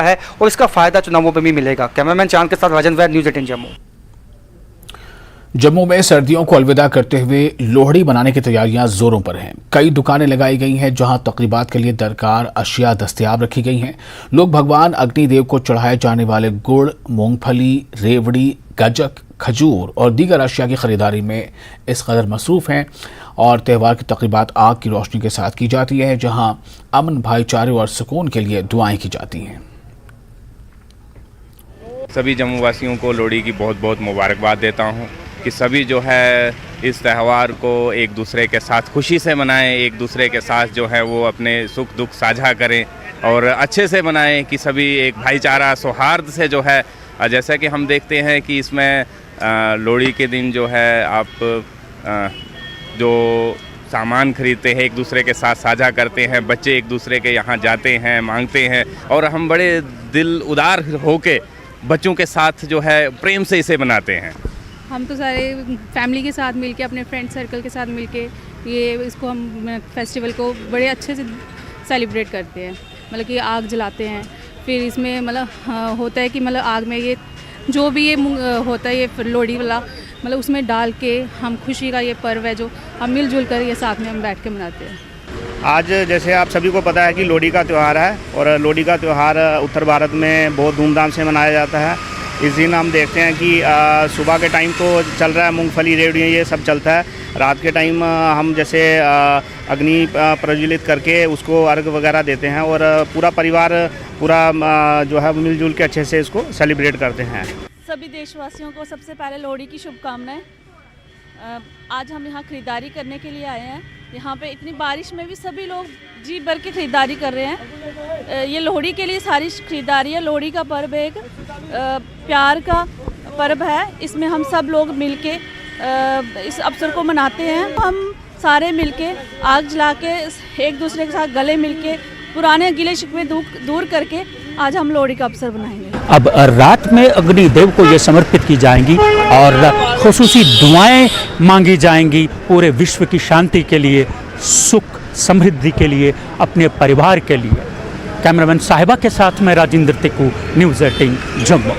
है और इसका फायदा चुनावों में भी मिलेगा। कैमरामैन चांद के साथ राजन वैद, न्यूज़ 18 जम्मू। जम्मू में सर्दियों को अलविदा करते हुए लोहड़ी मनाने की तैयारियां जोरों पर हैं। कई दुकानें लगाई गई हैं जहां तकरीबात के लिए दरकार अशिया दस्तयाब रखी गई हैं। लोग भगवान अग्निदेव को चढ़ाए जाने वाले गुड़, मूंगफली, रेवड़ी, गजक, खजूर और दीगर अशिया की खरीदारी में इस कदर मसरूफ हैं और त्यौहार की तकरीबात आग की रोशनी के साथ की जाती है, जहां अमन, भाईचारे और सुकून के लिए दुआएं की जाती हैं। सभी जम्मू वासियों को लोहड़ी की बहुत बहुत मुबारकबाद देता हूं कि सभी जो है इस त्यौहार को एक दूसरे के साथ खुशी से मनाएं, एक दूसरे के साथ जो है वो अपने सुख दुख साझा करें और अच्छे से मनाएं कि सभी एक भाईचारा सौहार्द से जो है, जैसा कि हम देखते हैं कि इसमें लोहड़ी के दिन जो है आप जो सामान खरीदते हैं एक दूसरे के साथ साझा करते हैं, बच्चे एक दूसरे के यहाँ जाते हैं, मांगते हैं और हम बड़े दिल उदार होके बच्चों के साथ जो है प्रेम से इसे मनाते हैं। हम तो सारे फैमिली के साथ मिलके, अपने फ्रेंड सर्कल के साथ मिलके ये इसको हम फेस्टिवल को बड़े अच्छे से सेलिब्रेट करते हैं। मतलब कि आग जलाते हैं, फिर इसमें मतलब होता है कि मतलब आग में ये जो भी ये होता है ये लोहड़ी वाला, मतलब उसमें डाल के हम खुशी का ये पर्व है जो हम मिलजुल कर ये साथ में हम बैठ के मनाते हैं। आज जैसे आप सभी को पता है कि लोहड़ी का त्यौहार है और लोहड़ी का त्यौहार उत्तर भारत में बहुत धूमधाम से मनाया जाता है। इस दिन हम देखते हैं कि सुबह के टाइम तो चल रहा है मूंगफली, रेवड़ियाँ, ये सब चलता है। रात के टाइम हम जैसे अग्नि प्रज्वलित करके उसको अर्घ वगैरह देते हैं और पूरा परिवार जो है मिलजुल के अच्छे से इसको सेलिब्रेट करते हैं। सभी देशवासियों को सबसे पहले लोहड़ी की शुभकामनाएं। आज हम यहाँ खरीदारी करने के लिए आए हैं। यहाँ पे इतनी बारिश में भी सभी लोग जी भर के खरीदारी कर रहे हैं। ये लोहड़ी के लिए सारी खरीदारी है। लोहड़ी का पर्व एक प्यार का पर्व है। इसमें हम सब लोग मिलके इस अवसर को मनाते हैं। हम सारे मिलके आग जला के एक दूसरे के साथ गले मिलके पुराने गिले शिकवे दूर करके आज हम लोहड़ी का अवसर बनाएंगे। अब रात में अग्निदेव को ये समर्पित की जाएंगी और खुसूसी दुआएं मांगी जाएंगी पूरे विश्व की शांति के लिए, सुख समृद्धि के लिए, अपने परिवार के लिए। कैमरामैन साहिबा के साथ मैं राजेंद्र टिक्कू, न्यूज़ 18 जम्मू।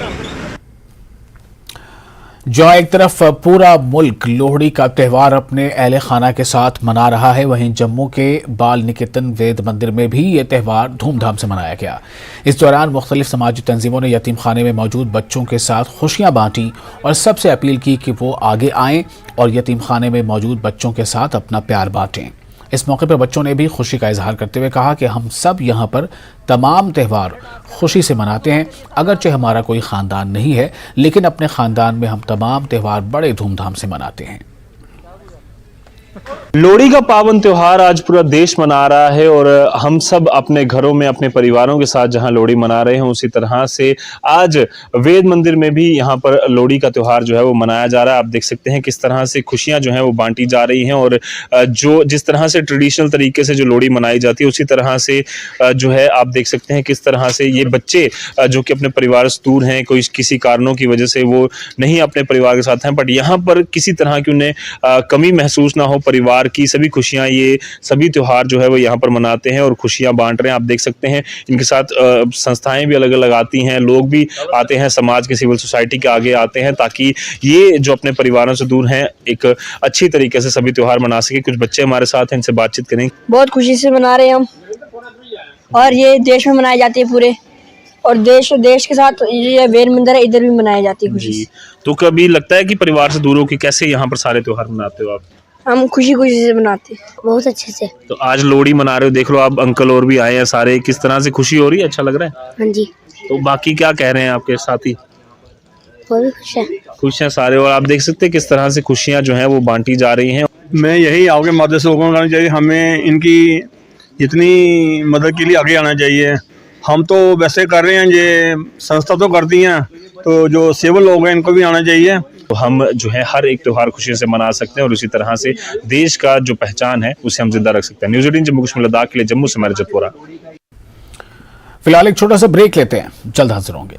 जहाँ एक तरफ पूरा मुल्क लोहड़ी का त्यौहार अपने अहले खाना के साथ मना रहा है, वहीं जम्मू के बाल निकेतन वेद मंदिर में भी ये त्यौहार धूमधाम से मनाया गया। इस दौरान मुख्तलिफ समाजी तंजीमों ने यतीम खाने में मौजूद बच्चों के साथ खुशियां बांटी और सबसे अपील की कि वो आगे आएं और यतीम खाने में मौजूद बच्चों के साथ अपना प्यार बांटें। इस मौके पर बच्चों ने भी खुशी का इजहार करते हुए कहा कि हम सब यहाँ पर तमाम त्यौहार खुशी से मनाते हैं। अगरचे हमारा कोई ख़ानदान नहीं है, लेकिन अपने ख़ानदान में हम तमाम त्यौहार बड़े धूमधाम से मनाते हैं। लोहड़ी का पावन त्योहार आज पूरा देश मना रहा है और हम सब अपने घरों में अपने परिवारों के साथ जहां लोहड़ी मना रहे हैं, उसी तरह से आज वेद मंदिर में भी यहां पर लोहड़ी का त्योहार जो है वो मनाया जा रहा है। आप देख सकते हैं किस तरह से खुशियां जो हैं वो बांटी जा रही हैं और जो जिस तरह से ट्रेडिशनल तरीके से जो लोहड़ी मनाई जाती है, उसी तरह से जो है आप देख सकते हैं किस तरह से ये बच्चे जो कि अपने परिवार से दूर हैं, कोई किसी कारणों की वजह से वो नहीं अपने परिवार के साथ हैं, बट यहाँ पर किसी तरह की उन्हें कमी महसूस ना हो परिवार की, सभी खुशियां, ये सभी त्योहार जो है वो यहाँ पर मनाते हैं और खुशियां बांट रहे हैं। आप देख सकते हैं इनके साथ संस्थाएं भी अलग अलग आती हैं, लोग भी आते हैं, समाज के सिविल सोसाइटी के आगे आते हैं, ताकि ये जो अपने परिवारों से दूर हैं एक अच्छी तरीके से सभी त्योहार मना सके। कुछ बच्चे हमारे साथ हैं, इनसे बातचीत करें। बहुत खुशी से मना रहे हैं हम और ये देश में मनाए जाते हैं पूरे, और देश के साथ ये वेद मंदिर है, इधर भी मनाई जाती है खुशी। तो कभी लगता है कि परिवार से दूर होकर कैसे यहाँ पर सारे त्योहार मनाते हो आप? हम खुशी से मनाते हैं, बहुत अच्छे से। तो आज लोहड़ी मना रहे हो, देख लो आप अंकल और भी आए हैं सारे, किस तरह से खुशी हो रही है, अच्छा लग रहा है? हाँ जी। तो बाकी क्या कह रहे हैं आपके साथी? वो भी खुश हैं सारे, और आप देख सकते हैं किस तरह से खुशियां जो हैं वो बांटी जा रही हैं। मैं यही आपके माध्यम से हुक्म करना चाहिए, हमें इनकी इतनी मदद के लिए आगे आना चाहिए। हम तो वैसे कर रहे हैं, ये संस्था तो करती हैं, तो जो सिविल लोग हैं इनको भी आना चाहिए। तो हम जो है हर एक त्योहार खुशी से मना सकते हैं और उसी तरह से देश का जो पहचान है उसे हम जिंदा रख सकते हैं। न्यूज़ 18 जम्मू कश्मीर लद्दाख के लिए जम्मू से मैं रजत वोरा। फिलहाल एक छोटा सा ब्रेक लेते हैं, जल्द हाजिर होंगे।